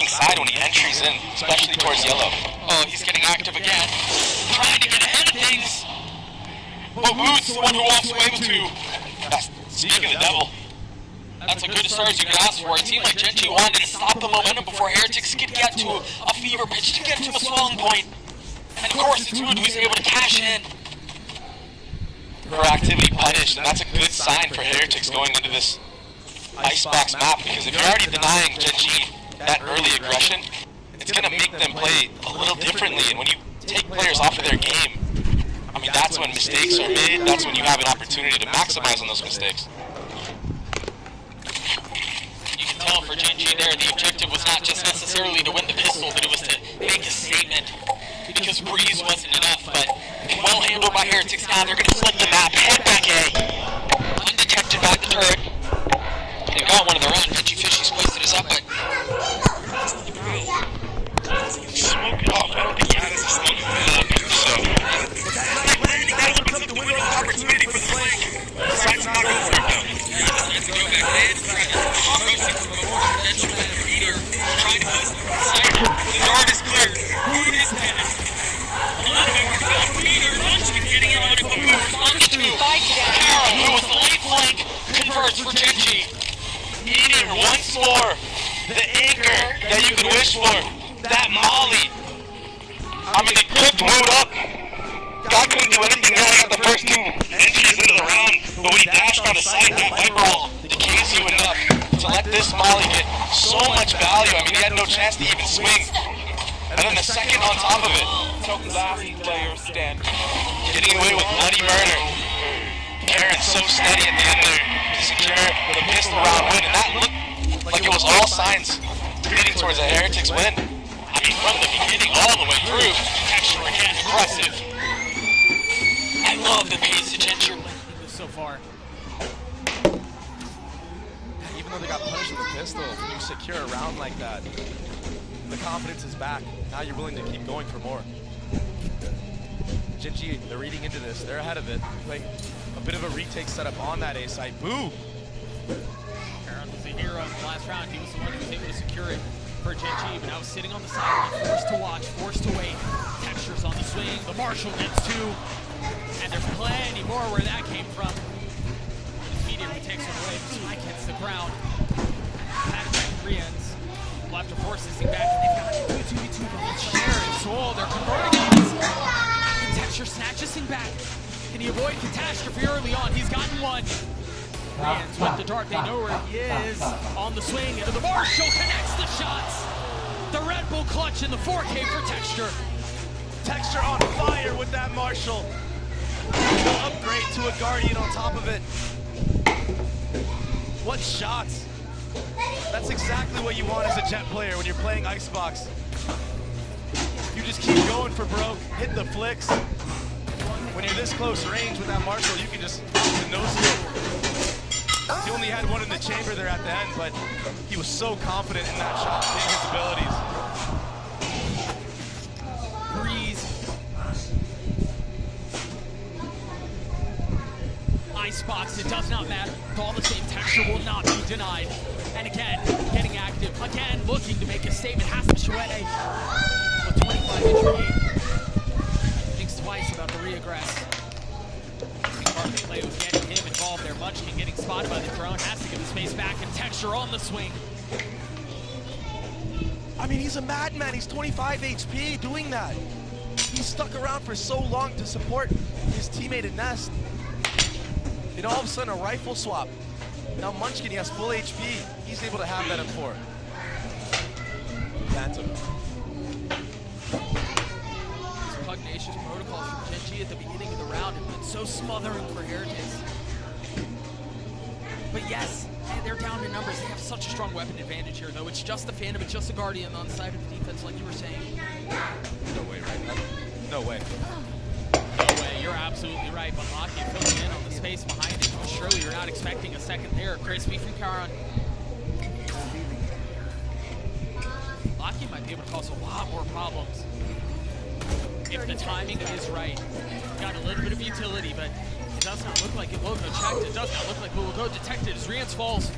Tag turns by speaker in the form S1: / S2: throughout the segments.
S1: side when he entries in, especially towards yellow. Oh, he's getting active again. Trying to get ahead of things. But Woo's the one who walks away with 2. Speaking of the devil, that's a good start as you could ask for. It seemed like GenG wanted to stop the momentum before Heretics could get to a fever pitch, to get to a swelling point. And of course, it's Wood who's able to cash in. Proactivity punished, and that's a good sign for Heretics going into this Icebox map, because if you're already denying GenG that early aggression, it's going to make them play a little differently, and when you take players off of their game, I mean, that's when mistakes are made, that's when you have an opportunity to maximize on those mistakes. You can tell for GenG there, the objective was not just necessarily to win the pistol, but it was to make a statement, because Breeze wasn't enough, but well handled by Heretics now. They're going to flip the map, head back A, undetected by the turret. They got one of their own. GenG Fishy's posted us up, but smoke it off. I don't think he has a smoke it off. So that'll become the window of opportunity for the flank. The side's not over. Let's go back in. Roasting from a more potential kind of leader. Trying to post the side. The guard is clear. Wood is dead. A little bit more foul for Peter. Munchkin getting it on the move. Launch 2. Kara, who was the late flank, converts for GenG. Needing once more the anchor that you could wish for. That molly. I mean, they cooked Wood up. God couldn't do anything there at the first 2 entries into the round, but when he dashed on the side, that Viper wall decays you enough to let this molly get so much value. I mean, he had no chance to even swing. And then the second on top of it.
S2: Last player standing.
S1: Getting away with bloody murder. Karen's so steady at the end there to secure the pistol round win, and that looked like it was all signs leading towards a Heretics win. I mean, from the beginning all the way through, Texture again aggressive. I love the pace of GenG
S3: so far.
S4: Even though they got punished with the pistol, when you secure a round like that, the confidence is back. Now you're willing to keep going for more. GenG, they're reading into this. They're ahead of it. Playing a bit of a retake setup on that A side. Boo!
S3: Aaron was the hero in the last round. He was the one who was able to secure it for GenG, but now sitting on the sideline, forced to watch, forced to wait. Textures on the swing. The Marshall gets 2. And there's plenty more where that came from. Meteor who takes it away. The spike hits the ground. Bagsik re-ends. We'll have to force this thing back, and they've got 2v2 against Share and Soul. They're converting on this. Texture snatches this thing back. Can he avoid catastrophe early on? He's gotten one. Re-ends with the dart. They know where he is. On the swing into the Marshall. Connects the shots. The Red Bull clutch in the 4K for Texture.
S4: Texture on fire with that Marshall. Upgrade to a Guardian on top of it. What shots. That's exactly what you want as a Jet player when you're playing Icebox. You just keep going for broke, hit the flicks. When you're this close range with that Marshall, you can just the no scope. He only had one in the chamber there at the end, but he was so confident in that shot, seeing his abilities.
S3: Breeze. Icebox, it does not matter. All the same, Texture will not be denied. And again, getting active. Again, looking to make a statement. Has to Chouette with 25-inch lead. Thinks twice about the re-aggress. Part of the play was getting him involved there. Munchkin getting spotted by the drone. Has to give the space back, and Texture on the swing.
S4: I mean, he's a madman. He's 25 HP doing that. He's stuck around for so long to support his teammate in Nest. And all of a sudden, a rifle swap. Now Munchkin, he has full HP. He's able to have that in 4. Phantom.
S3: These pugnacious protocols from GenG at the beginning of the round have been so smothering for Heretics. But yes, they're down in numbers. They have such a strong weapon advantage here, though. It's just the Phantom, it's just the Guardian on the side of the defense, like you were saying.
S4: No way, right? No way.
S3: No way, you're absolutely right. But Lockheed filling in on the space behind it. Surely you're not expecting a second there. Crispy from Karan. Lockheed might be able to cause a lot more problems if the timing is right. Got a little bit of utility, but it does not look like it will go checked. It does not look like it will go detected as Riance falls.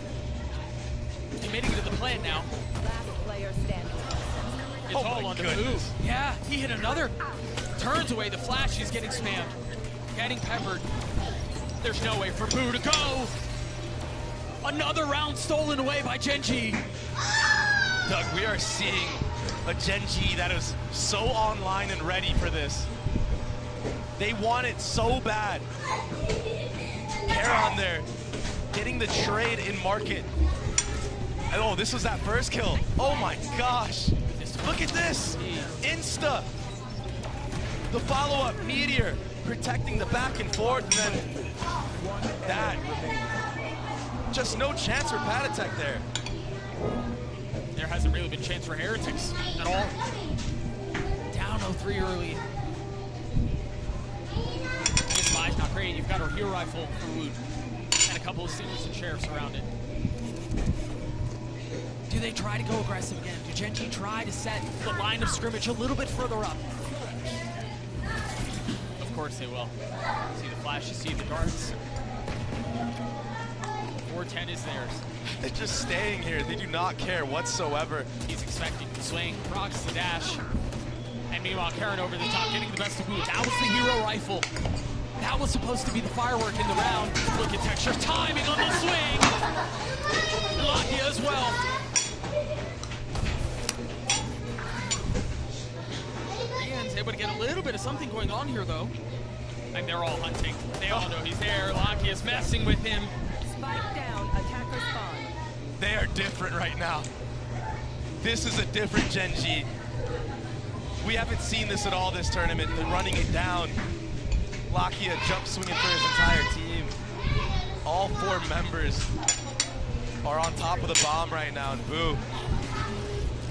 S3: Committing to the plan now.
S5: Last player standing.
S3: It's all on the move. Yeah, he hit another. Turns away the flash. He's getting spammed. Getting peppered. There's no way for Boo to go. Another round stolen away by GenG.
S4: Doug, we are seeing a GenG that is so online and ready for this. They want it so bad. Caron there, getting the trade in market. Oh, this was that first kill. Oh my gosh. Look at this. Insta. The follow-up, Meteor, protecting the back and forth, and then that. Just no chance for Patatek there.
S3: There hasn't really been chance for Heretics at all. Down 0-3 early. This spy's not great. You've got a Hero Rifle for Wood and a couple of Steelers and Sheriffs around it. Do they try to go aggressive again? Do GenG try to set the line of scrimmage a little bit further up? Of course they will. See the flash, you see the darts. 410 is theirs.
S4: They're just staying here. They do not care whatsoever.
S3: He's expecting the swing, rocks the dash. And meanwhile, Caron over the top, getting the best of Wood. That was the Hero Rifle. That was supposed to be the firework in the round. Look at Texture, timing on the swing. Lakia as well. Rian's able to get a little bit of something going on here, though. And they're all hunting. They all know he's there. Lakia is messing with him.
S5: Spike down, attacker spawn.
S4: They are different right now. This is a different GenG. We haven't seen this at all this tournament. They're running it down. Lakia jump swinging for his entire team. All 4 members are on top of the bomb right now, and Boo,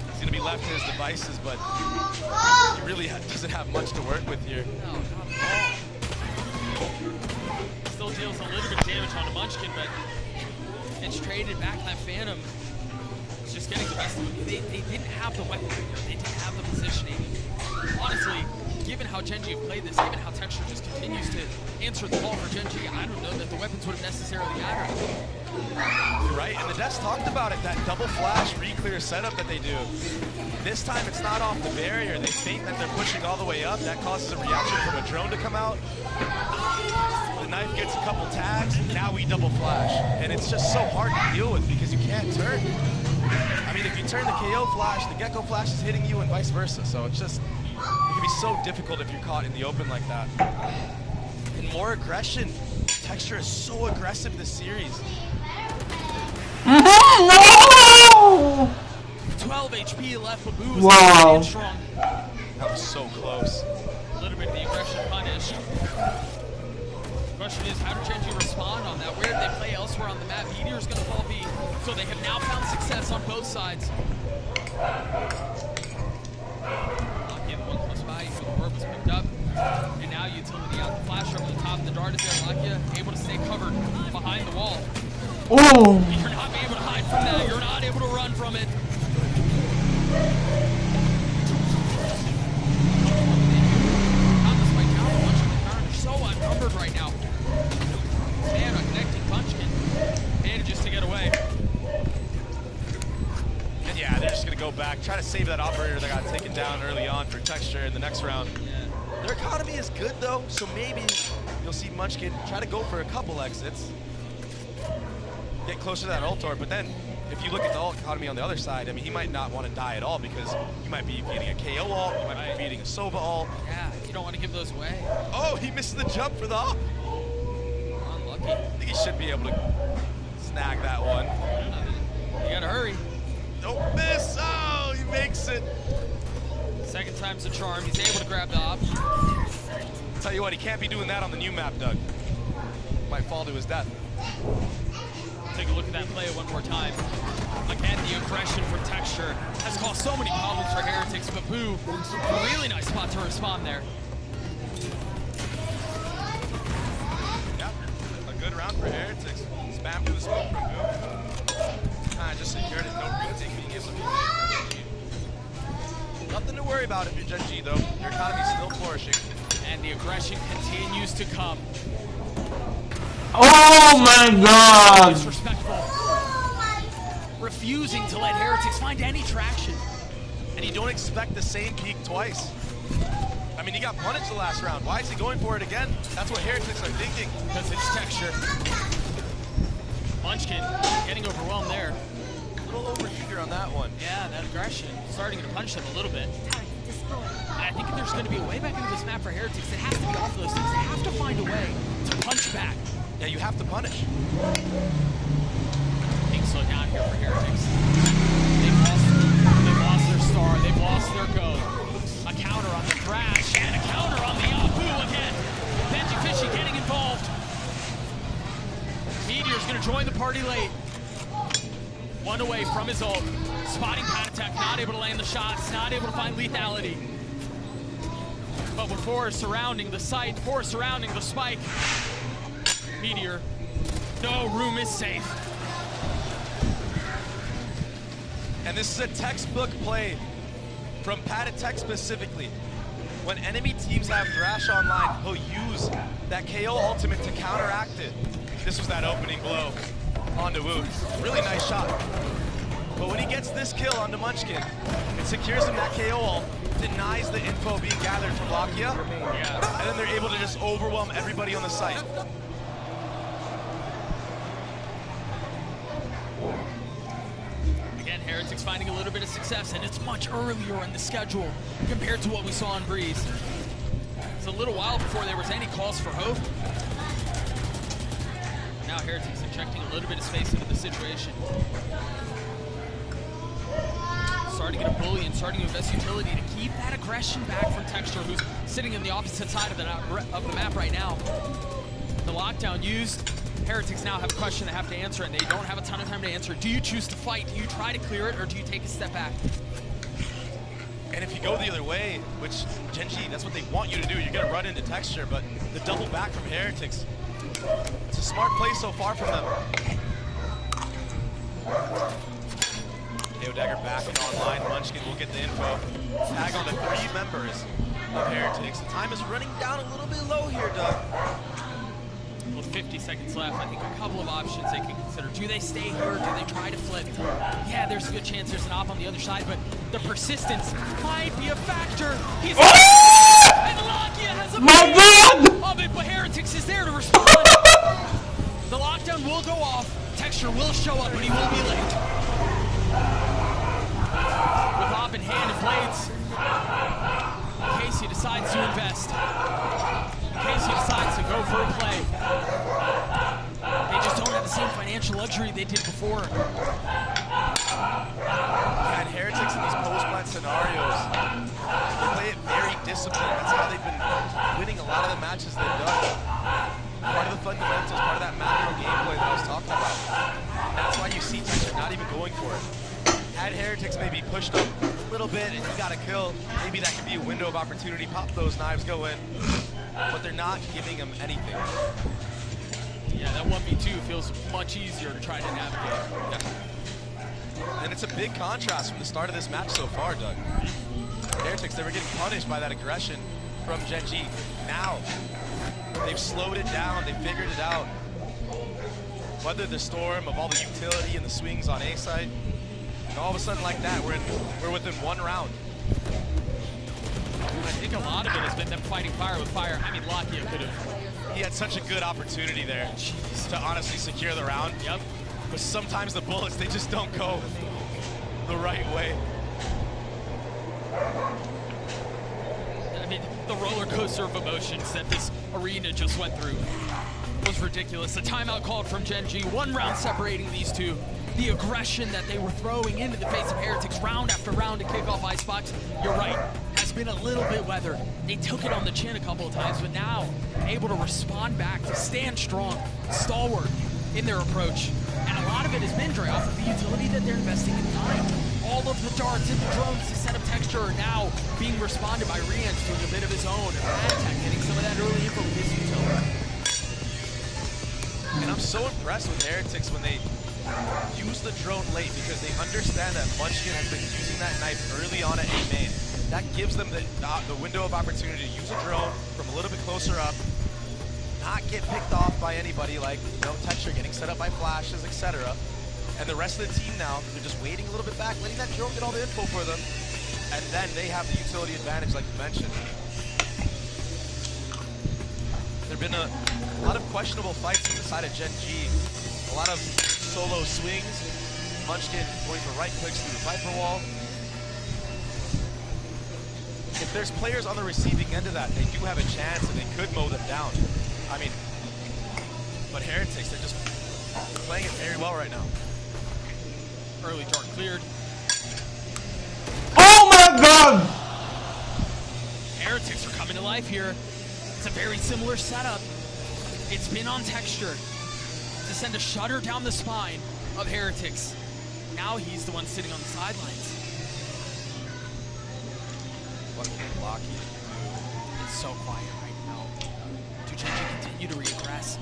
S4: he's gonna be left to his devices, but he really doesn't have much to work with here.
S3: No, not at all. Still deals a little bit of damage on the Munchkin, but it's traded back. That Phantom is just getting the best of it. They didn't have the weapon here. They didn't have the positioning. Honestly, given how GenG have played this, given how Texture just continues to answer the call for GenG, I don't know that the weapons would have necessarily mattered.
S4: You're right, and the devs talked about it, that double flash re-clear setup that they do. This time it's not off the barrier. They think that they're pushing all the way up. That causes a reaction from a drone to come out. The knife gets a couple tags, now we double flash. And it's just so hard to deal with because you can't turn. I mean, if you turn the KO flash, the Gecko flash is hitting you and vice versa. So it's just, it can be so difficult if you're caught in the open like that. And more aggression. Texture is so aggressive this series.
S6: No!
S3: 12 HP left, but Boo was
S6: Wow.
S3: strong.
S4: That was so close.
S3: A little bit of the aggression punished. The question is, how did GenG respond on that? Where did they play elsewhere on the map? Meteor's going to fall B, so they have now found success on both sides. Lakia, the one close by, the orb was picked up. And now utility out the flash over the top. The dart is there. Lakia able to stay covered behind the wall.
S6: Oh!
S3: You're not able to hide from that. You're not able to run from it. They're so outnumbered right now. Man on connecting Munchkin manages to get away.
S4: And yeah, they're just gonna go back, try to save that operator that got taken down early on for Texture in the next round.
S3: Yeah.
S4: Their economy is good though, so maybe you'll see Munchkin try to go for a couple exits. Get closer to that ultor, but then if you look at the ult economy on the other side, I mean, he might not want to die at all because you might be feeding a KO ult, you might be feeding a Sova ult.
S3: Yeah, you don't want to give those away.
S4: Oh, he missed the jump for the ult.
S3: Unlucky.
S4: I think he should be able to snag that one.
S3: You gotta hurry.
S4: Don't miss. Oh, he makes it.
S3: Second time's the charm. He's able to grab the op.
S4: Tell you what, he can't be doing that on the new map, Doug. Might fall to his death.
S3: Take a look at that play one more time. Again, the aggression from Texture has caused so many problems for Heretics, but Boo, a really nice spot to respond there.
S4: Yeah, a good round for Heretics. Spam through the smoke from Boo. Kind of just secured it, no retake being able to be GenG. Nothing to worry about if you're GenG though. Your economy's still flourishing.
S3: And the aggression continues to come.
S6: Oh my god!
S3: Disrespectful. Refusing to let Heretics find any traction.
S4: And you don't expect the same peak twice. I mean, he got punished the last round. Why is he going for it again? That's what Heretics are thinking.
S3: Because it's texture. Munchkin getting overwhelmed there.
S4: A little over-eager on that one.
S3: Yeah, that aggression starting to punish them a little bit. And I think if there's going to be a way back into this map for Heretics, it has to be off those things. They have to find a way to punch back.
S4: Yeah, you have to punish.
S3: Being slowed down here for Heretics. They've lost their star. They've lost their go. A counter on the Thrash and a counter on the Apu again. Benji Fishy getting involved. Meteor's going to join the party late. One away from his ult. Spotting Pat Attack, not able to land the shots, not able to find lethality. But with Forest surrounding the site, Forest surrounding the spike, Meteor, no room is safe.
S4: And this is a textbook play from Pat Attack specifically. When enemy teams have Thrash online, he'll use that KO ultimate to counteract it. This was that opening blow onto Wu. Really nice shot. But when he gets this kill onto Munchkin, it secures him that KO ult, denies the info being gathered from Lakia, and then they're able to just overwhelm everybody on the site.
S3: Again, Heretics finding a little bit of success, and it's much earlier in the schedule compared to what we saw in Breeze. It's a little while before there was any calls for hope. Now Heretics injecting a little bit of space into the situation. Starting to get a bully and starting to invest utility to keep that aggression back from Texture, who's sitting in the opposite side of the map right now. The lockdown used. Heretics now have a question they have to answer, and they don't have a ton of time to answer. Do you choose to fight? Do you try to clear it, or do you take a step back?
S4: And if you go the other way, which GenG, that's what they want you to do, you're gonna run into Texture, but the double back from Heretics, it's a smart play so far from them. KO Dagger back and online. Munchkin will get the info. Tag on the 3 members of Heretics. The time is running down a little bit low here, Doug.
S3: With 50 seconds left, I think a couple of options they can consider. Do they stay here? Do they try to flip? Yeah, there's a good chance there's an op on the other side, but the persistence might be a factor. He's and Lakia has a piece of it, but Heretics is there to respond. The lockdown will go off. Texture will show up, but he will be late. With op in hand and blades, Casey decides to invest. Casey decides to go for a play. They just don't have the same financial luxury they did before.
S4: Yeah, and Heretics in these post-plant scenarios, they play it very disciplined. That's how they've been winning a lot of the matches they've done. Part of the fundamentals, part of that macro gameplay that I was talking about. And that's why you see Texture not even going for it. Had Heretics maybe pushed up a little bit and you got a kill, maybe that could be a window of opportunity. Pop those knives, go in. But they're not giving him anything.
S3: Yeah, that 1v2 feels much easier to try to navigate.
S4: Yeah. And it's a big contrast from the start of this match so far, Doug. Heretics, they were getting punished by that aggression from GenG. Now, they've slowed it down, they figured it out. Weathered the storm of all the utility and the swings on A side. And all of a sudden like that, we're within 1 round.
S3: I think a lot of it has been them fighting fire with fire. I mean, Lakia could have.
S4: He had such a good opportunity there to honestly secure the round.
S3: Yep.
S4: But sometimes the bullets, they just don't go the right way.
S3: I mean, the roller coaster of emotions that this arena just went through was ridiculous. The timeout called from GenG, 1 round separating these two. The aggression that they were throwing into the face of Heretics round after round to kick off Icebox, you're right, has been a little bit weathered. They took it on the chin a couple of times, but now able to respond back, to stand strong, stalwart in their approach. And a lot of it has been, Dre, off of the utility that they're investing in time. All of the darts and the drones to set up Texture are now being responded by Rian doing a bit of his own, and Tech getting some of that early info with his utility.
S4: And I'm so impressed with Heretics when they use the drone late, because they understand that Munchkin has been using that knife early on at A main. That gives them the window of opportunity to use a drone from a little bit closer up, not get picked off by anybody like, you know, Texture getting set up by flashes, etc. And the rest of the team now, they're just waiting a little bit back, letting that drone get all the info for them. And then they have the utility advantage, like you mentioned. There have been a lot of questionable fights on the side of GenG. A lot of solo swings. Munchkin going for right clicks through the Viper wall. If there's players on the receiving end of that, they do have a chance and they could mow them down. I mean, but Heretics, they're just playing it very well right now.
S3: Early dart cleared.
S6: Oh my god!
S3: Heretics are coming to life here. It's a very similar setup. It's been on Texture to send a shutter down the spine of Heretics. Now he's the one sitting on the sidelines.
S4: What can Locky do?
S3: It's so quiet right now. Do GenG continue to regress?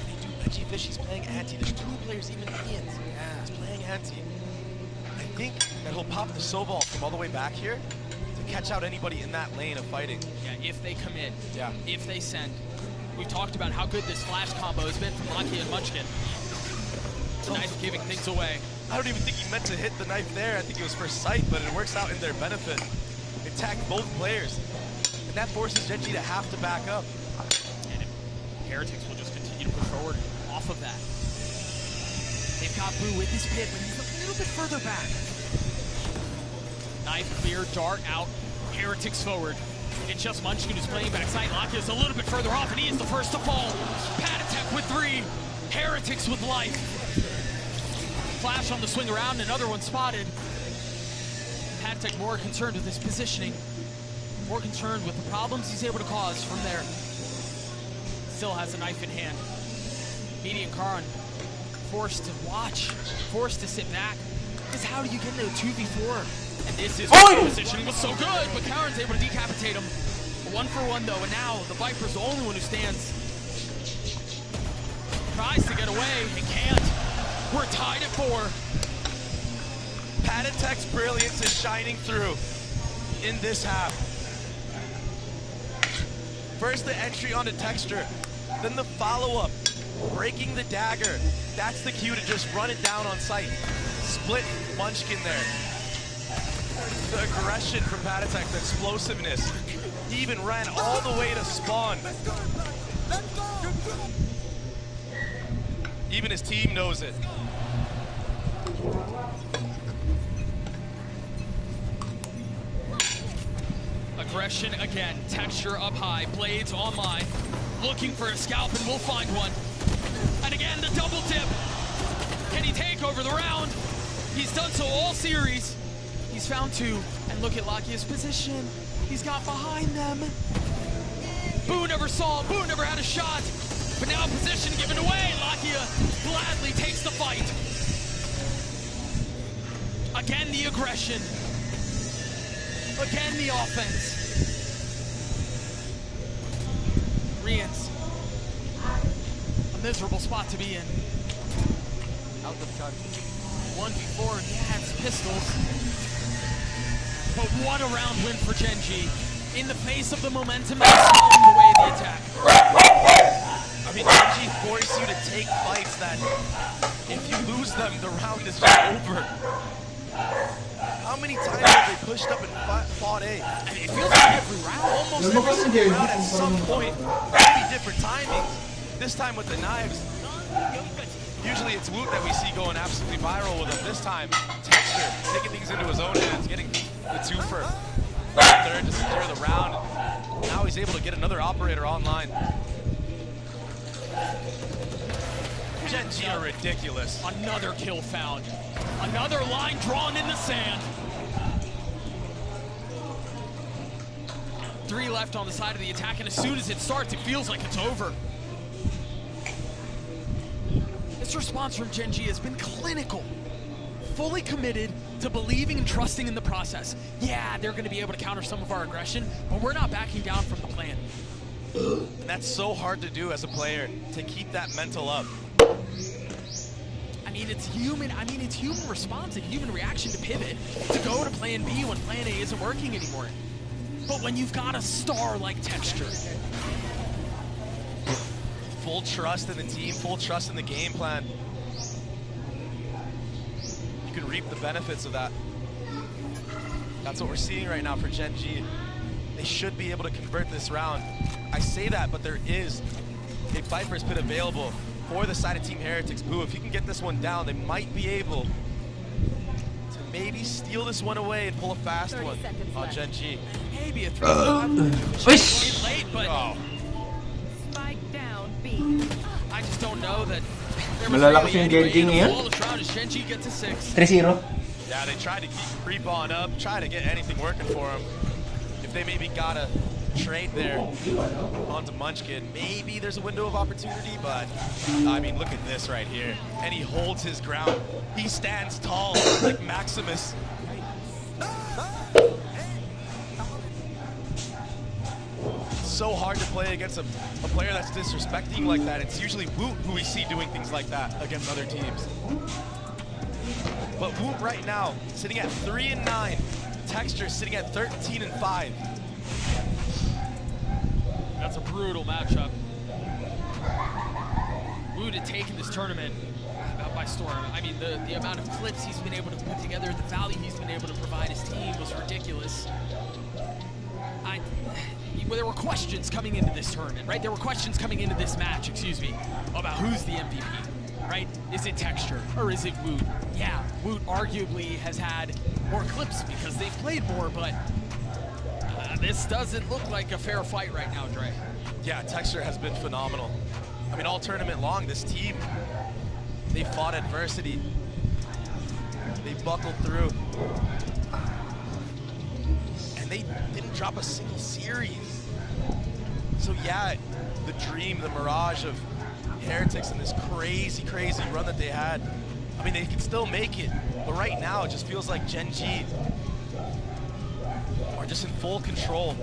S4: They do. Veggie Fish, he's playing anti. There's two players, even Ian's. Yeah, he's playing anti. I think that he'll pop the Soval from all the way back here to catch out anybody in that lane of fighting.
S3: Yeah, if they commit.
S4: Yeah.
S3: If they send. We've talked about how good this flash combo has been from Locky and Munchkin. The knife giving things away.
S4: I don't even think he meant to hit the knife there. I think it was for sight, but it works out in their benefit. They attack both players, and that forces GenG to have to back up.
S3: And Heretics will just continue to push forward off of that. They've got Boo with his pit, but he's a little bit further back. Knife clear, dart out, Heretics forward. It's just Munchkin who's playing backside. Locky is a little bit further off, and he is the first to fall. Patatek with 3, Heretics with life. Flash on the swing around, another one spotted. Patatek more concerned with his positioning, more concerned with the problems he's able to cause from there. Still has a knife in hand. Median Karan forced to watch, forced to sit back. Because how do you get into a 2v4? And this is where the positioning was so good, but Karan's able to decapitate him. 1-for-1 though, and now the Viper's the only one who stands. Tries to get away, and can't. We're tied at 4.
S4: Patatek's brilliance is shining through in this half. First the entry onto Texture, then the follow-up, breaking the dagger. That's the cue to just run it down on sight. Split Munchkin there. The aggression from Patatek, the explosiveness. He even ran all the way to spawn. Even his team knows it.
S3: Aggression again, Texture up high, Blades online, looking for a scalp and we'll find one. And again, the double dip. Can he take over the round? He's done so all series. He's found 2, and look at Locky's position. He's got behind them. Boo never saw him, Boo never had a shot. But now position given away, Lakia gladly takes the fight. Again, the aggression. Again, the offense. Rians, a miserable spot to be in. Out of touch. 1v4, yeah, it's pistols. But what a round win for GenG. In the face of the momentum that's falling away the attack.
S4: I mean, GenG forced you to take fights that, if you lose them, the round is just over. How many times have they pushed up and fought A?
S3: I mean, it feels like every round.
S4: Almost every single round at some point. Maybe different timings. This time with the knives. Usually it's Woot that we see going absolutely viral with him. This time, Texture taking things into his own hands, getting the 2-for third to secure the round. Now he's able to get another operator online. GenG are ridiculous.
S3: Another kill found. Another line drawn in the sand. 3 left on the side of the attack, and as soon as it starts, it feels like it's over. This response from GenG has been clinical. Fully committed to believing and trusting in the process. Yeah, they're going to be able to counter some of our aggression, but we're not backing down from the plan.
S4: And that's so hard to do as a player, to keep that mental up.
S3: I mean, it's human response and human reaction to pivot, to go to plan B when plan A isn't working anymore. But when you've got a star like Texture,
S4: full trust in the team, full trust in the game plan. You can reap the benefits of that. That's what we're seeing right now for GenG. They should be able to convert this round. I say that, but there is a Viper's Pit available for the side of Team Heretics. Boo, if you can get this one down, they might be able to maybe steal this one away and pull a fast one on GenG.
S3: Maybe a 3
S6: Wish.
S3: late, but
S5: Spike down B.
S3: I just don't know that there was
S6: Malalakas
S3: really
S6: yung
S3: any way
S6: GenG
S3: to
S6: ngayon.
S3: pull this round as GenG gets to 6.
S6: 3-0.
S4: Yeah, they tried to creep on up, try to get anything working for them. If they maybe got a trade there onto Munchkin, maybe there's a window of opportunity, but I mean, look at this right here. And he holds his ground. He stands tall like Maximus. So hard to play against a player that's disrespecting like that. It's usually Woot who we see doing things like that against other teams. But Woot right now, sitting at 3-9. Texture sitting at 13-5.
S3: That's a brutal matchup. Woot had taken this tournament by storm. I mean, the amount of clips he's been able to put together, the value he's been able to provide his team was ridiculous. Well, there were questions coming into this tournament, right? There were questions coming into this match, excuse me, about who's the MVP, right? Is it Texture or is it Woot? Yeah, Woot arguably has had more clips because they've played more, but this doesn't look like a fair fight right now, Dre.
S4: Yeah, Texture has been phenomenal. I mean, all tournament long, this team, they fought adversity. They buckled through. And they didn't drop a single series. So yeah, the dream, the mirage of Heretics and this crazy, crazy run that they had, I mean, they can still make it. But right now, it just feels like GenG are just in full control.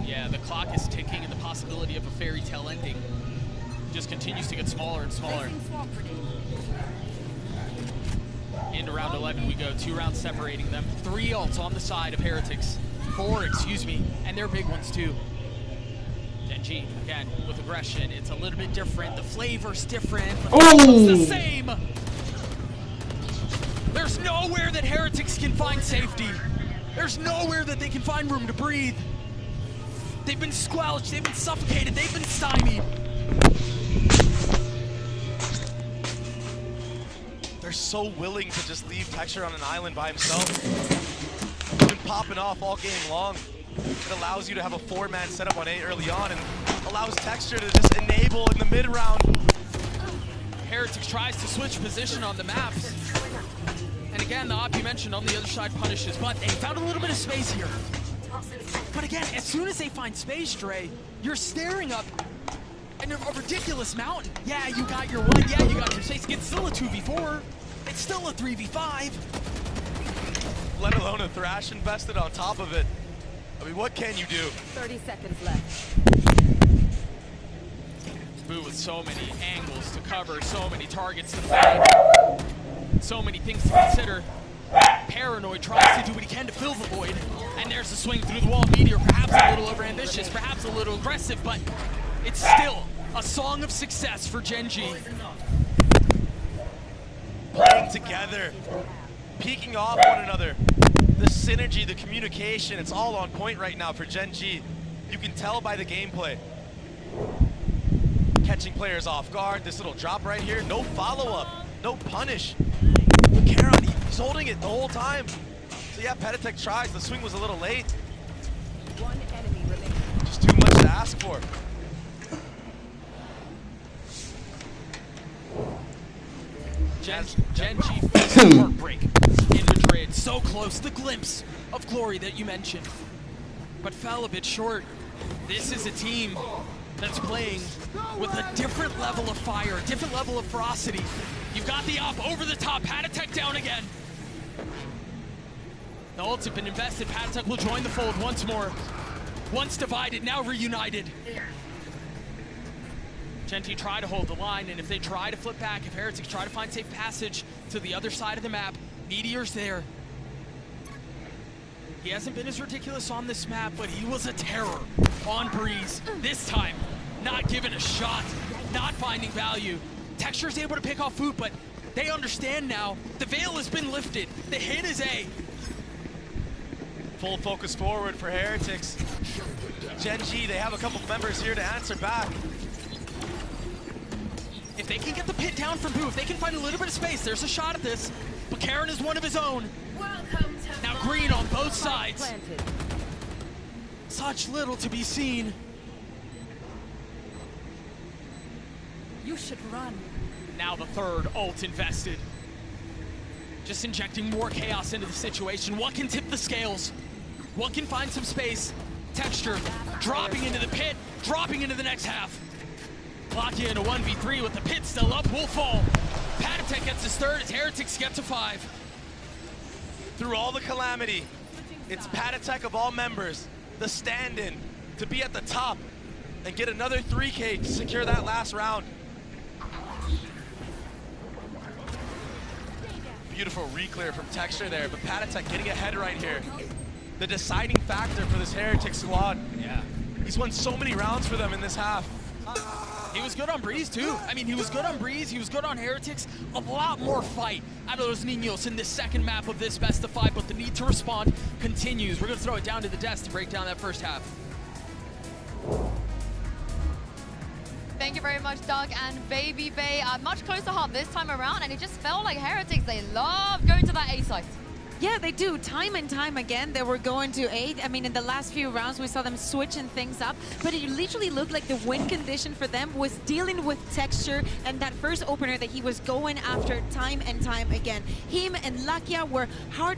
S3: Yeah, the clock is ticking and the possibility of a fairy tale ending just continues to get smaller and smaller. Into round 11 we go, 2 rounds separating them. 3 ults on the side of Heretics. 4, excuse me, and they're big ones too. GenG, again, with aggression, it's a little bit different. The flavor's different, but it's the same. There's nowhere that Heretics can find safety. There's nowhere that they can find room to breathe. They've been squelched, they've been suffocated, they've been stymied.
S4: They're so willing to just leave Texture on an island by himself. He's been popping off all game long. It allows you to have a 4-man setup on A early on and allows Texture to just enable in the mid-round.
S3: Heretics tries to switch position on the maps. And again, the op you mentioned on the other side punishes, but they found a little bit of space here. But again, as soon as they find space, Dre, you're staring up at a ridiculous mountain. Yeah, you got your 1, yeah, you got your space. It's still a 2v4. It's still a 3v5.
S4: Let alone a Thrash invested on top of it. I mean, what can you do?
S5: 30 seconds left.
S3: Boo with so many angles to cover, so many targets to find, so many things to consider. Paranoid tries to do what he can to fill the void, and there's the swing through the wall. Meteor, perhaps a little overambitious, perhaps a little aggressive, but it's still a song of success for GenG.
S4: Playing together, peeking off one another. The synergy, the communication, it's all on point right now for GenG. You can tell by the gameplay. Catching players off guard, this little drop right here, no follow-up, no punish. Karon, he's holding it the whole time. So yeah, Petatek tries, the swing was a little late.
S5: 1 enemy remaining.
S4: Just too much to ask for.
S3: GenG faced heartbreak in Madrid. So close, the glimpse of glory that you mentioned, but fell a bit short. This is a team that's playing with a different level of fire, a different level of ferocity. You've got the op over the top, Petatek down again. The ults have been invested, Petatek will join the fold once more. Once divided, now reunited. GenG try to hold the line, and if they try to flip back, if Heretics try to find safe passage to the other side of the map, Meteor's there. He hasn't been as ridiculous on this map, but he was a terror on Breeze. This time, not given a shot, not finding value. Texture's able to pick off Foot, but they understand now. The veil has been lifted. The hit is A.
S4: Full focus forward for Heretics. GenG, they have a couple members here to answer back.
S3: If they can get the pit down from Boo, if they can find a little bit of space, there's a shot at this. But Karen is one of his own. Now green on both sides.
S5: Planted.
S3: Such little to be seen.
S5: You should run.
S3: Now the third ult invested. Just injecting more chaos into the situation. What can tip the scales? What can find some space? Texture, dropping into the pit, dropping into the next half. Locky in a 1v3 with the pit still up, will fall. Patatek gets his third as Heretics get to 5.
S4: Through all the calamity, it's Patatek of all members, the stand-in, to be at the top and get another 3K to secure that last round. Beautiful re-clear from Texture there, but Patatek getting ahead right here. The deciding factor for this Heretic squad.
S3: Yeah.
S4: He's won so many rounds for them in this half.
S3: He was good on Breeze too. I mean, he was good on Breeze, he was good on Heretics. A lot more fight out of those Niños in this second map of this best of 5, but the need to respond continues. We're gonna throw it down to the desk to break down that first half.
S7: Thank you very much, Doug and Baby Bay. Much closer half this time around, and it just felt like Heretics, they love going to that A site.
S8: Yeah, they do. Time and time again, they were going to 8. I mean, in the last few rounds, we saw them switching things up, but it literally looked like the win condition for them was dealing with Texture and that first opener that he was going after time and time again. Him and Lakia were hard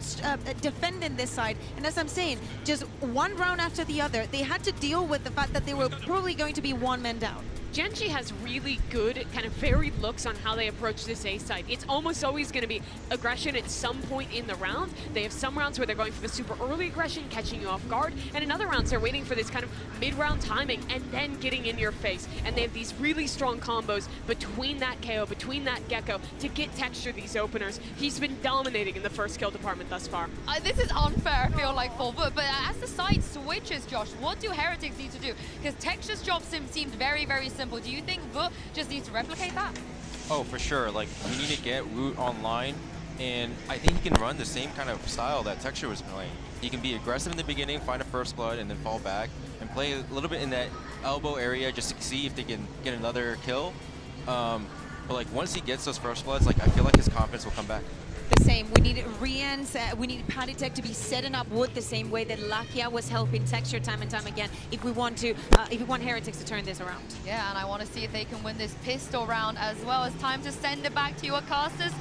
S8: defending this side, and as I'm saying, just one round after the other, they had to deal with the fact that they were probably going to be one man down.
S9: GenG has really good, kind of varied looks on how they approach this A site. It's almost always going to be aggression at some point in the round. They have some rounds where they're going for the super early aggression, catching you off guard, and in other rounds they're waiting for this kind of mid-round timing and then getting in your face. And they have these really strong combos between that KO, between that Gecko, to get Texture these openers. He's been dominating in the first kill department thus far.
S7: This is unfair, I feel like, for Vu, but as the site switches, Josh, what do Heretics need to do? Because Texture's job seemed very, very simple. Do you think Vu just needs to replicate that?
S10: Oh, for sure. Like, you need to get Root online, and I think he can run the same kind of style that Texture was playing. He can be aggressive in the beginning, find a first blood, and then fall back, and play a little bit in that elbow area just to see if they can get another kill. But like, once he gets those first bloods, like, I feel like his confidence will come back.
S8: The same. We need Rian's, we need Patatek to be setting up Wood the same way that Lakia was helping Texture time and time again if we want to, if we want Heretics to turn this around.
S7: Yeah, and I want to see if they can win this pistol round as well. It's time to send it back to your casters,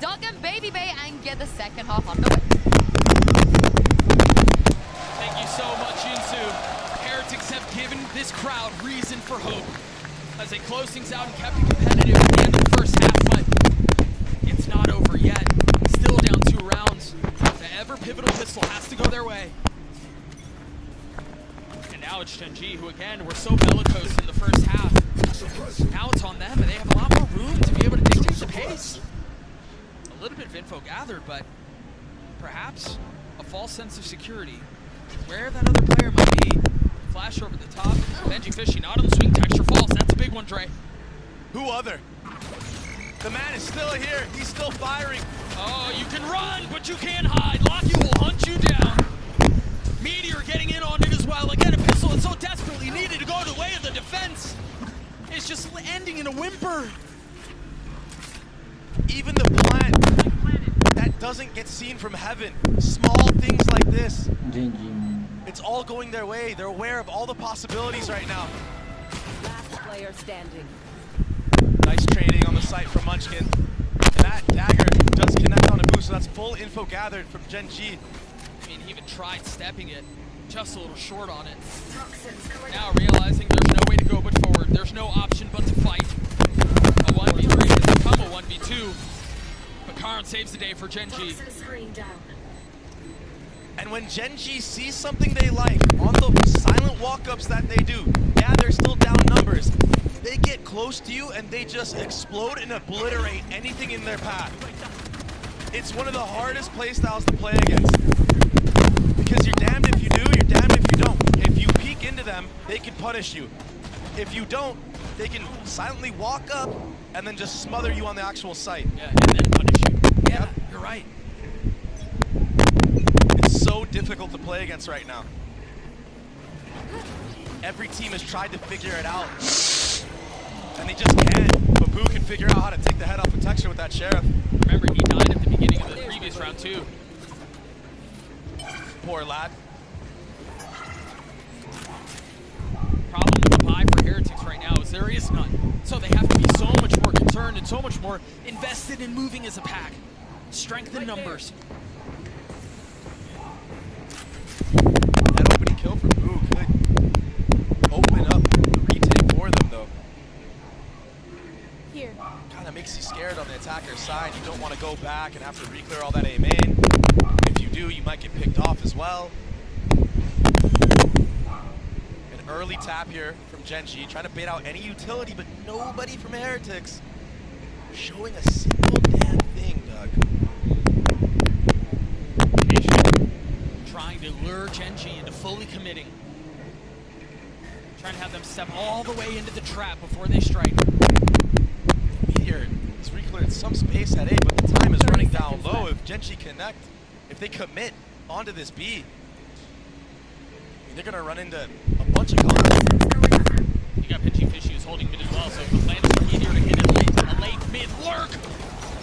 S7: Doug and Baby Bay, and get the second half underway.
S3: Thank you so much, Jinsu. Heretics have given this crowd reason for hope as they close things out and kept it competitive at the end of the first half, but it's not over yet. Still down 2 rounds. The ever pivotal pistol has to go their way. And now it's GenG, who again were so bellicose in the first half. Now it's on them, and they have a lot more room to be able to dictate the pace. A little bit of info gathered, but perhaps a false sense of security. Where that other player might be. Flash over the top. Benji Fishy not on the swing. Texture falls. That's a big one, Dre.
S4: Who other? The man is still here. He's still firing.
S3: Oh, you can run, but you can't hide. Locky will hunt you down. Meteor getting in on it as well. Again, a pistol that's so desperately needed to go the way of the defense. It's just ending in a whimper.
S4: Even the plant that doesn't get seen from heaven. Small things like this.
S6: GenG.
S4: It's all going their way. They're aware of all the possibilities right now.
S5: Last player standing.
S4: Nice trading on the site from Munchkin. And that dagger does connect on a boost, so that's full info gathered from GenG.
S3: I mean, he even tried stepping it, just a little short on it. Now realizing there's no way to go but forward. There's no option but to fight. A 1v3 has become a 1v2. But Karn saves the day for GenG.
S4: And when GenG sees something they like on the silent walk-ups that they do, yeah, they're still down numbers. They get close to you and they just explode and obliterate anything in their path. It's one of the hardest playstyles to play against. Because you're damned if you do, you're damned if you don't. If you peek into them, they can punish you. If you don't, they can silently walk up and then just smother you on the actual site.
S3: Yeah, and then punish you. Yeah, you're right.
S4: It's so so difficult to play against right now. Every team has tried to figure it out, and they just can't. But Boo can figure out how to take the head off of Texture with that Sheriff.
S3: Remember, he died at the beginning of the previous round too.
S4: Poor lad.
S3: Problem with the buy for Heretics right now is there is none. So they have to be so much more concerned and so much more invested in moving as a pack. Strength in numbers.
S4: That opening kill for Boo could open up the retake for them, though.
S8: Here.
S4: Kind of makes you scared on the attacker's side. You don't want to go back and have to re-clear all that A main. If you do, you might get picked off as well. An early tap here from GenG, trying to bait out any utility, but nobody from Heretics showing a single damn thing, Doug.
S3: Trying to lure GenG into fully committing. Trying to have them step all the way into the trap before they strike.
S4: Meteor has re-cleared some space at A, but the time is running down low. If GenG connect, if they commit onto this B, I mean, they're gonna run into a bunch of conflict.
S3: You got Pinchy Fishy who's holding mid as well, so the plan is for Meteor to hit a late mid lurk.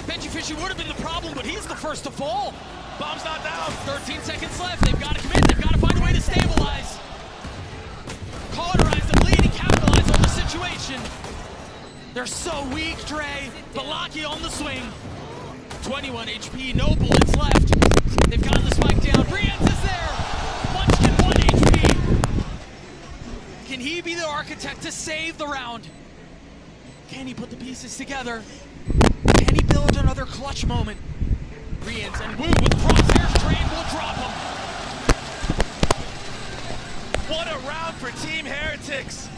S3: Pinchy Fishy would have been the problem, but he's the first to fall.
S4: Bomb's not down.
S3: 13 seconds left. They've got to commit. They've got to find a way to stabilize. Cauterize the bleeding, capitalize on the situation. They're so weak, Dre. Balaki on the swing. 21 HP, no bullets left. They've gotten the spike down. Rians is there. Munchkin 1 HP. Can he be the architect to save the round? Can he put the pieces together? Can he build another clutch moment? Rians and Wu with crosshairs trained will drop him.
S4: What a round for Team Heretics.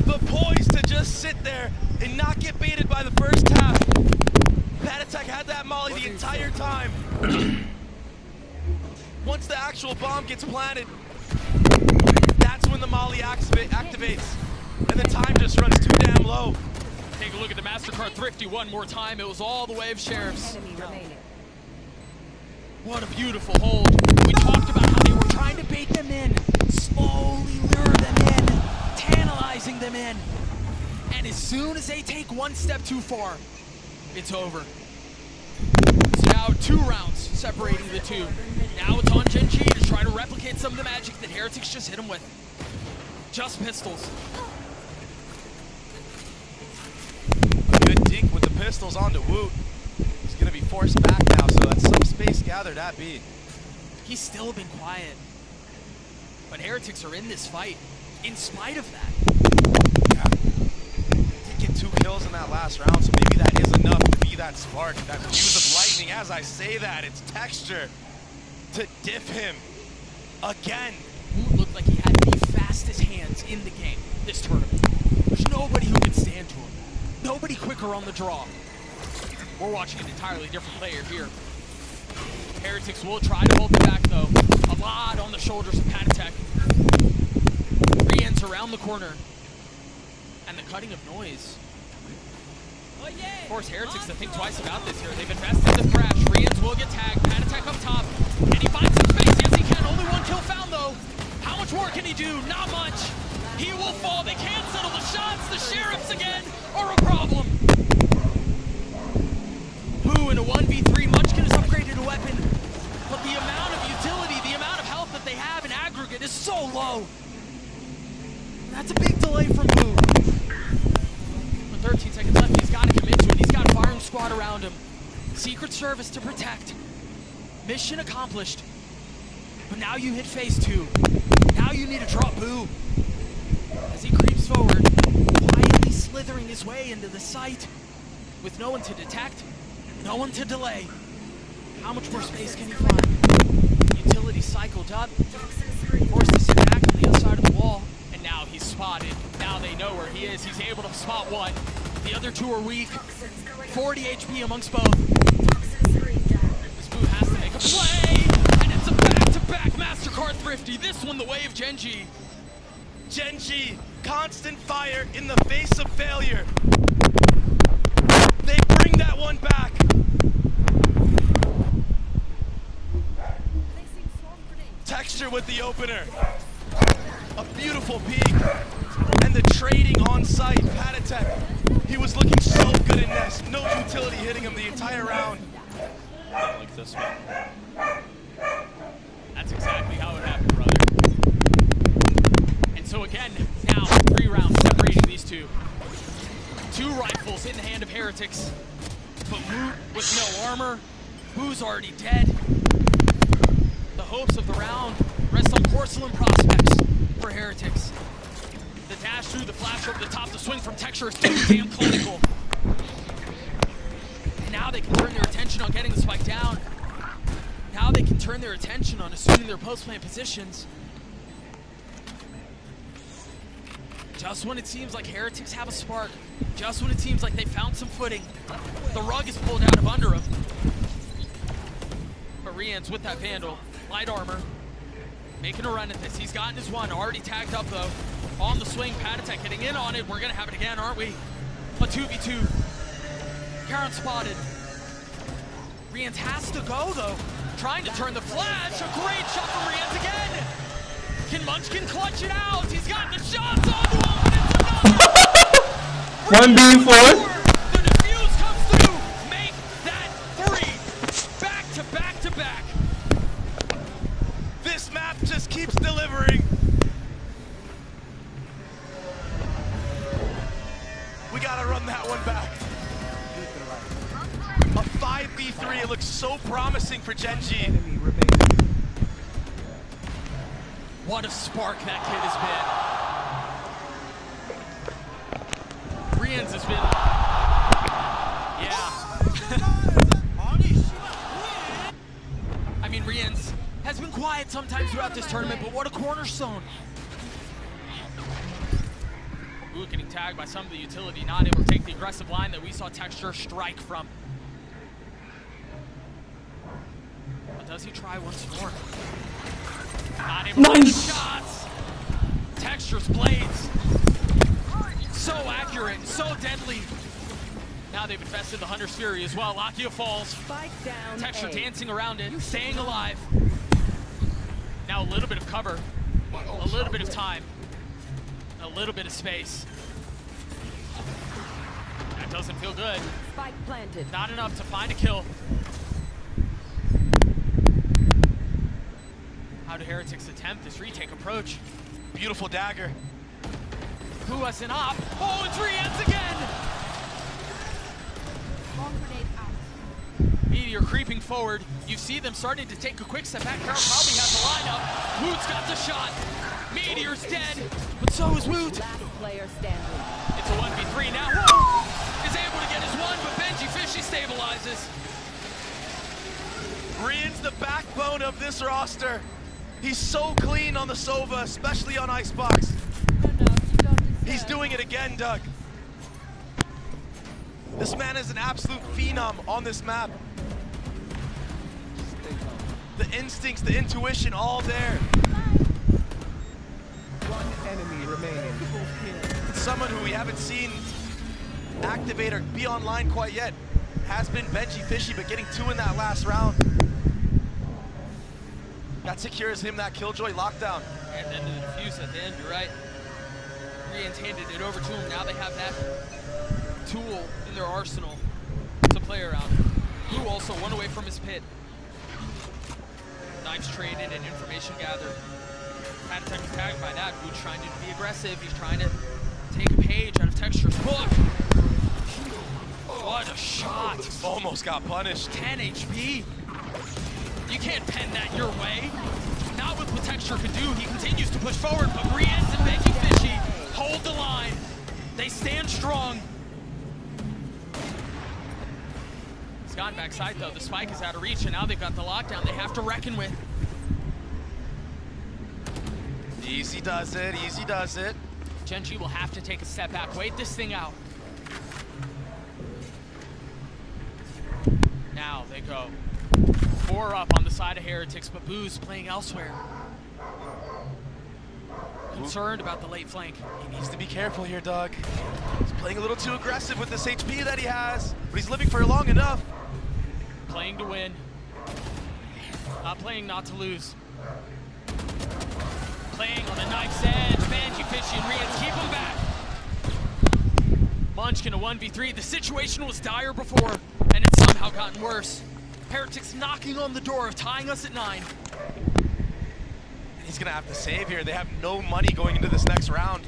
S4: The poise to just sit there and not get baited by the first tap. Patatek had that molly the entire time. Once the actual bomb gets planted, that's when the molly activates. And the time just runs too damn low.
S3: Take a look at the MasterCard Thrifty one more time. It was all the way of Sheriffs. What a beautiful hold. We talked about how they were trying to bait them in, slowly lure them in, tantalizing them in. And as soon as they take one step too far, it's over. So now 2 rounds separating the two. Now it's on GenG to try to replicate some of the magic that Heretics just hit him with. Just pistols.
S4: Good dink with the pistols onto Woot. He's gonna be forced back now, so that's some space gathered at B.
S3: He's still been quiet. But Heretics are in this fight, in spite of that.
S4: Yeah. Did get 2 kills in that last round, so maybe that is enough to be that spark, that fuse of lightning. As I say that, it's Texture to diff him again.
S3: Woot looked like he had the fastest hands in the game this tournament. There's nobody who can stand to him. Nobody quicker on the draw. We're watching an entirely different player here. Heretics will try to hold them back though. A lot on the shoulders of Patatek. Rian's around the corner. And the cutting of noise. Of course, Heretics to think twice about this here. They've invested the thrash. Rians will get tagged. Patatek up top. And he finds some space. Yes, he can. Only 1 kill found though. How much more can he do? Not much. He will fall. They can't settle the shots. The Sheriffs again are a problem. Boo in a 1v3. Munchkin has upgraded a weapon. But the amount of utility, the amount of health that they have in aggregate is so low. That's a big delay from Boo. With 13 seconds left, he's got to commit to it. He's got a firing squad around him. Secret Service to protect. Mission accomplished. But now you hit phase 2. Now you need to drop Boo. As he creeps forward, quietly slithering his way into the site. With no one to detect, no one to delay. How much more space can he find? Utility cycled up. Forced to sit back on the other side of the wall. And now he's spotted. Now they know where he is. He's able to spot one. The other 2 are weak. 40 HP amongst both. This Boo has to make a play. And it's a back-to-back MasterCard Thrifty. This one the way of GenG.
S4: GenG, constant fire in the face of failure. They bring that one back. Texture with the opener. A beautiful peek. And the trading on site. Patatek, he was looking so good in Nest. No utility hitting him the entire round.
S3: Like this one. That's exactly how it happened, brother. And so again, now 3 rounds separating these two. 2 rifles in the hand of Heretics, but Moot with no armor. Boo's already dead. The hopes of the round rest on porcelain prospects for Heretics. The dash through, the flash over the top, the swing from Texture is too damn clinical. And now they can turn their attention on getting the spike down. Now they can turn their attention on assuming their post-plant positions. Just when it seems like Heretics have a spark, just when it seems like they found some footing, the rug is pulled out of under them. But Rian's with that Vandal, light armor, making a run at this. He's gotten his one, already tagged up though. On the swing, Patatek getting in on it. We're gonna have it again, aren't we? A 2v2. Karen spotted. Rian's has to go though. Trying to turn the flash. A great shot from Rian's again. Can Munchkin clutch it out? He's got the shots on to him, and it's another.
S6: 1v4.
S3: The defuse comes through. Make that 3. Back to back to back.
S4: This map just keeps delivering. We gotta run that one back. A 5v3, it looks so promising for GenG.
S3: What a spark that kid has been. Rian's has been, yeah. I mean, Rian's has been quiet sometimes throughout this tournament, but what a cornerstone. Ooh, getting tagged by some of the utility, not able to take the aggressive line that we saw Texture strike from. But does he try once more? Not able to get the shots. Texture's blades. So accurate, so deadly. Now they've invested the Hunter's Fury as well. Lakia falls.
S5: Spike down.
S3: Texture dancing around it, staying alive. Now a little bit of cover, a little bit of time, a little bit of space. That doesn't feel good.
S5: Spike planted.
S3: Not enough to find a kill. How do Heretics attempt this retake approach?
S4: Beautiful dagger.
S3: Who was an op? Oh, it's Rian's again! Meteor creeping forward. You see them starting to take a quick step back. Carol probably has the lineup. Woot's got the shot. Meteor's dead, but so is Woot.
S5: Last player standing.
S3: It's a 1v3 now. Woot is able to get his one, but Benji Fishy stabilizes.
S4: Rian's the backbone of this roster. He's so clean on the Sova, especially on Icebox. He's doing it again, Doug. This man is an absolute phenom on this map. The instincts, the intuition, all there.
S11: One enemy remaining.
S4: Someone who we haven't seen activate or be online quite yet has been Benji Fishy, but getting 2 in that last round. That secures him that Killjoy lockdown.
S3: And then the defuse at the end, you're right. Rian's handed it over to him. Now they have that tool in their arsenal to play around. Who also one away from his pit. Knives traded and information gathered. Patatek is tagged by that. Who's trying to be aggressive. He's trying to take a page out of Texture's book. What a shot.
S4: Almost got punished.
S3: 10 HP. You can't pen that your way. Not with what Texture can do. He continues to push forward, but Rian's and Benji Fishy hold the line. They stand strong. He's gone backside though. The spike is out of reach, and now they've got the lockdown they have to reckon with.
S4: Easy does it, easy does it.
S3: GenG will have to take a step back, wait this thing out. Now they go. 4 up on the side of Heretics, but Boo's playing elsewhere. Concerned about the late flank.
S4: He needs to be careful here, Doug. He's playing a little too aggressive with this HP that he has, but he's living for long enough.
S3: Playing to win. Not playing not to lose. Playing on the knife's edge, Banji, Fishy, and Rian keep him back. Munchkin a 1v3. The situation was dire before, and it's somehow gotten worse. Heretics knocking on the door of tying us at 9.
S4: He's gonna have to save here. They have no money going into this next round.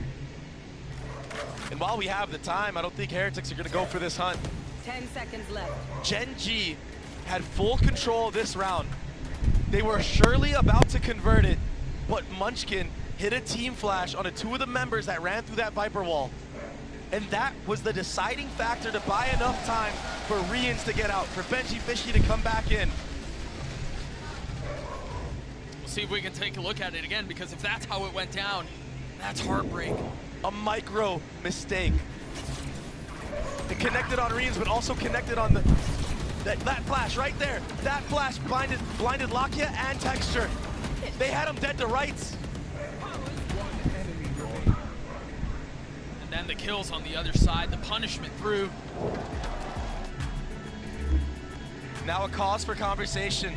S4: And while we have the time, I don't think Heretics are gonna go for this hunt.
S5: 10 seconds left.
S4: GenG had full control of this round. They were surely about to convert it, but Munchkin hit a team flash on 2 of the members that ran through that Viper wall. And that was the deciding factor to buy enough time for Rians to get out, for Benji Fishy to come back in.
S3: We'll see if we can take a look at it again, because if that's how it went down, that's heartbreak.
S4: A micro mistake. It connected on Rians, but also connected on that flash right there. That flash blinded Lakia and Texture. They had him dead to rights.
S3: And then the kills on the other side, the punishment through.
S4: Now a cause for conversation.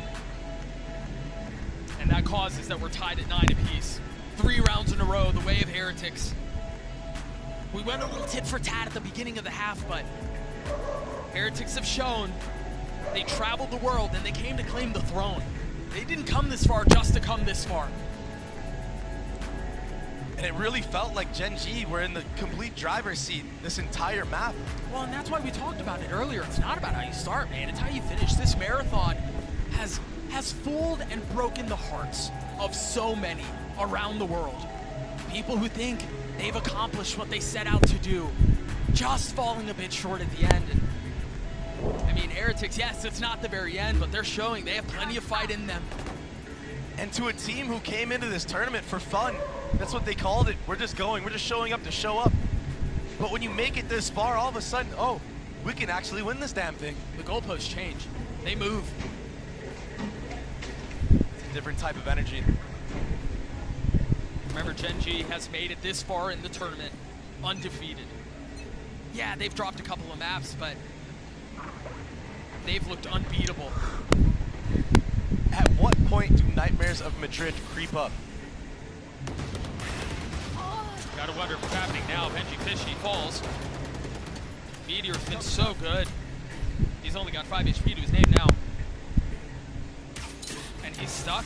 S3: And that cause is that we're tied at 9 apiece. 3 rounds in a row, the way of Heretics. We went a little tit for tat at the beginning of the half, but Heretics have shown they traveled the world and they came to claim the throne. They didn't come this far just to come this far.
S4: And it really felt like GenG were in the complete driver's seat this entire map.
S3: Well, and that's why we talked about it earlier. It's not about how you start, man. It's how you finish. This marathon has fooled and broken the hearts of so many around the world. People who think they've accomplished what they set out to do, just falling a bit short at the end. And I mean, Heretics, yes, it's not the very end, but they're showing they have plenty of fight in them.
S4: And to a team who came into this tournament for fun, that's what they called it. We're just showing up to show up. But when you make it this far, all of a sudden, oh, we can actually win this damn thing.
S3: The goalposts change. They move.
S4: It's a different type of energy.
S3: Remember, GenG has made it this far in the tournament, undefeated. Yeah, they've dropped a couple of maps, but they've looked unbeatable.
S4: At what point do Nightmares of Madrid creep up?
S3: Gotta wonder what's happening now. Benji Fishy falls. Meteor's been so good. He's only got 5 HP to his name now. And he's stuck.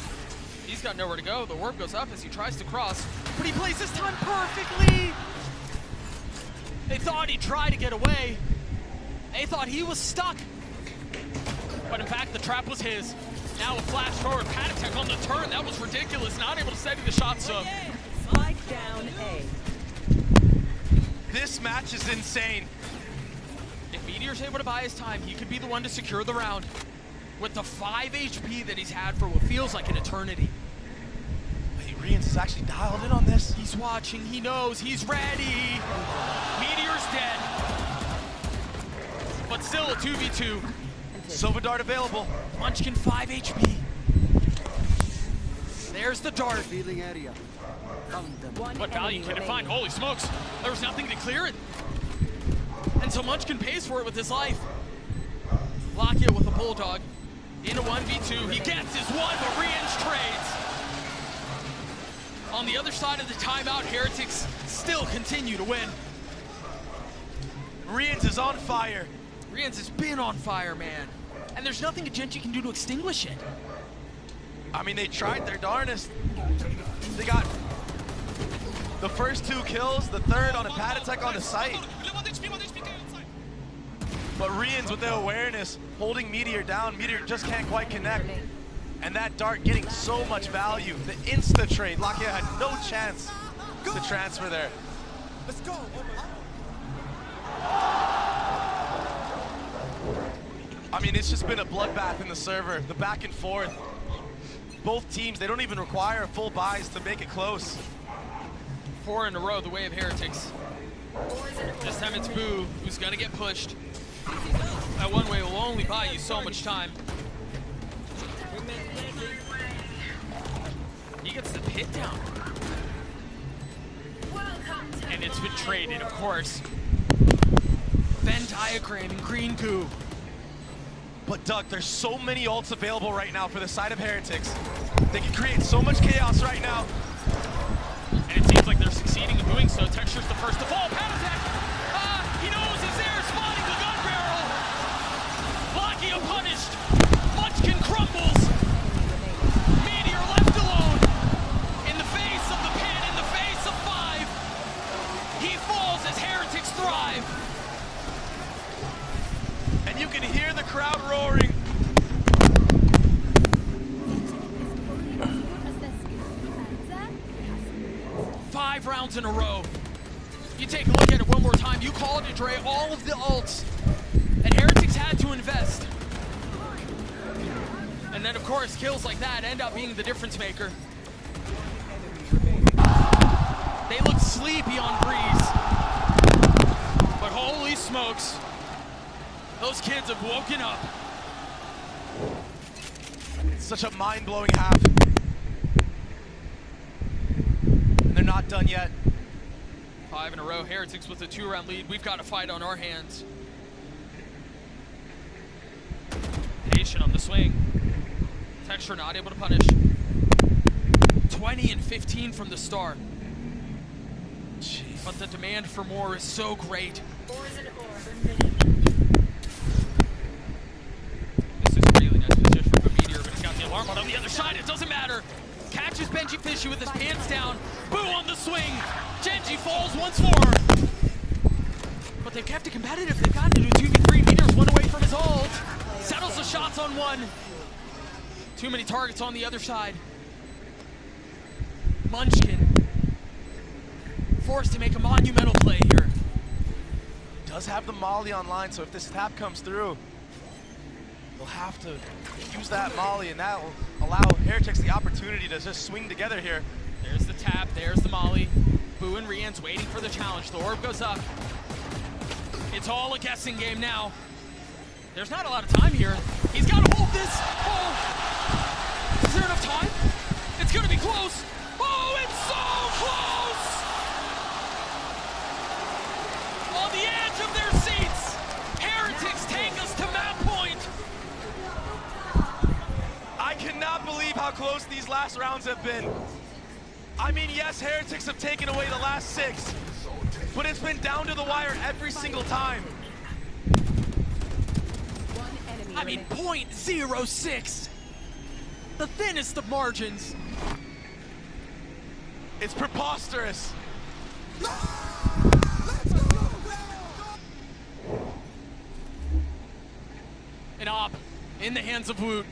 S3: He's got nowhere to go. The warp goes up as he tries to cross, but he plays his time perfectly. They thought he'd try to get away. They thought he was stuck. But in fact, the trap was his. Now a flash forward, Patatek on the turn. That was ridiculous. Not able to steady the shot, so.
S5: Spike down A.
S4: This match is insane.
S3: If Meteor's able to buy his time, he could be the one to secure the round. With the 5 HP that he's had for what feels like an eternity.
S4: Hey, Rians is actually dialed in on this.
S3: He's watching, he knows, he's ready. Meteor's dead. But still a 2v2.
S4: Silver Dart available.
S3: Munchkin 5 HP. There's the dart. What value can it find? Holy smokes. There was nothing to clear it. And so Munchkin pays for it with his life. Lakia with a Bulldog. In a 1v2, he gets his one, but Rians trades. On the other side of the timeout, Heretics still continue to win.
S4: Rians is on fire.
S3: Rians has been on fire, man. And there's nothing a GenG can do to extinguish it.
S4: I mean, they tried their darnest. They got the first 2 kills, the third on a Patatek on the site. But Rians with the awareness, holding Meteor down. Meteor just can't quite connect. And that dart getting so much value. The insta trade, Lakia had no chance to transfer there.
S11: Let's go.
S4: I mean, it's just been a bloodbath in the server, the back and forth. Both teams, they don't even require full buys to make it close.
S3: 4 in a row, the way of Heretics. This time it's Boo who's gonna get pushed. That one way will only buy you so much time. He gets the pit down. And it's been traded, of course. Venn diagram and green goo.
S4: But Doug, there's so many ults available right now for the side of Heretics. They can create so much chaos right now.
S3: And it seems like they're succeeding in doing so. Texture's the first to fall. Pat attack! He knows he's there, spotting the gun barrel! Lakia punished! Munchkin crumbles! Meteor left alone! In the face of the pin, in the face of 5! He falls as Heretics thrive!
S4: And you can hear the crowd roaring.
S3: Five rounds in a row. You take a look at it one more time. You call it, Dre, all of the ults. And Heretics had to invest. And then, of course, kills like that end up being the difference maker. They look sleepy on Breeze. But holy smokes. Those kids have woken up.
S4: It's such a mind-blowing half. And they're not done yet.
S3: 5 in a row. Heretics with a 2-round lead. We've got a fight on our hands. Patient on the swing. Texture not able to punish. 20 and 15 from the start. Jeez. But the demand for more is so great. This is really nice position from Meteor, but he's got the alarm on the other side. It doesn't matter. Catches Benji Fishy with his pants down. Boo on the swing. GenG falls once more. But they've kept it competitive. They've gotten to do 2v3. Meteor's one away from his ult. Settles the shots on one. Too many targets on the other side. Munchkin forced to make a monumental play here.
S4: Does have the molly online, so if this tap comes through, they'll have to use that molly, and that will allow Heretics the opportunity to just swing together here.
S3: There's the tap, there's the molly. Boo and Rian's waiting for the challenge. The orb goes up. It's all a guessing game now. There's not a lot of time here. He's got to hold this. Oh! Is there enough time? It's going to be close. Oh, it's so close! On the edge of their seats, Heretics take us to map point.
S4: I cannot believe how close these last rounds have been. I mean, yes, Heretics have taken away the last 6, but it's been down to the wire every single time.
S3: I mean, 0.06. The thinnest of margins.
S4: It's preposterous.
S3: An op in the hands of Woot.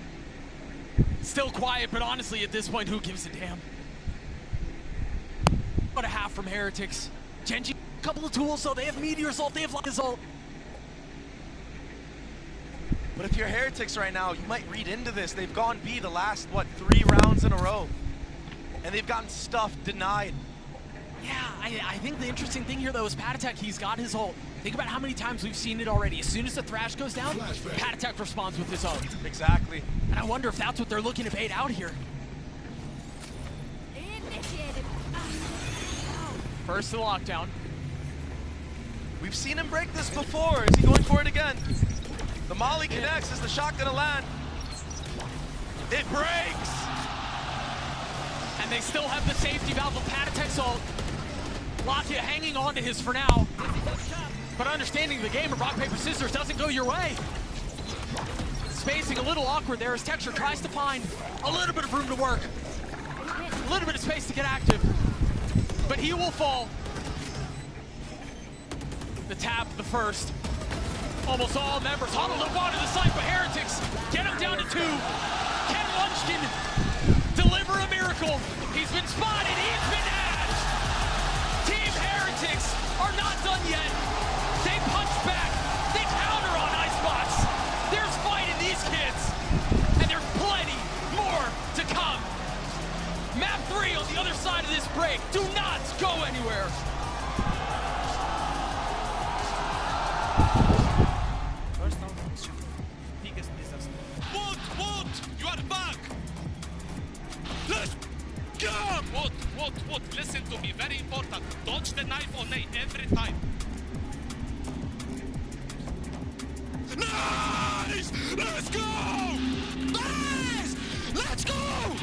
S3: Still quiet, but honestly, at this point, who gives a damn? What a half from Heretics. GenG, a couple of tools, so they have Meteor's ult, they have Lakia's ult.
S4: But if you're Heretics right now, you might read into this. They've gone B the last, what, 3 rounds in a row. And they've gotten stuff denied.
S3: Yeah, I think the interesting thing here, though, is Pat Attack, he's got his ult. Think about how many times we've seen it already. As soon as the Thrash goes down, Pat Attack responds with his ult.
S4: Exactly.
S3: And I wonder if that's what they're looking to bait out here. First to lockdown.
S4: We've seen him break this before. Is he going for it again? The molly connects. Is the shot gonna land? It breaks!
S3: And they still have the safety valve of Pat Attack's ult. Lakia hanging on to his for now. But understanding the game of rock, paper, scissors doesn't go your way. Spacing a little awkward there as Texture tries to find a little bit of room to work. A little bit of space to get active. But he will fall. The tap, the first. Almost all members huddled up onto the side for Heretics. Get him down to 2. Can Munchkin deliver a miracle? He's been spotted, he's been ashed. Team Heretics are not done yet. They punch back, they counter on Icebox. There's fight in these kids, and there's plenty more to come. Map 3 on the other side of this break. Do not go anywhere.
S1: Woot! You are back! Let's go! Woot! Listen to me, very important. Dodge the knife on A every time. Nice! Let's go! Nice! Let's go!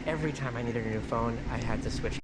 S12: every time I needed a new phone, I had to switch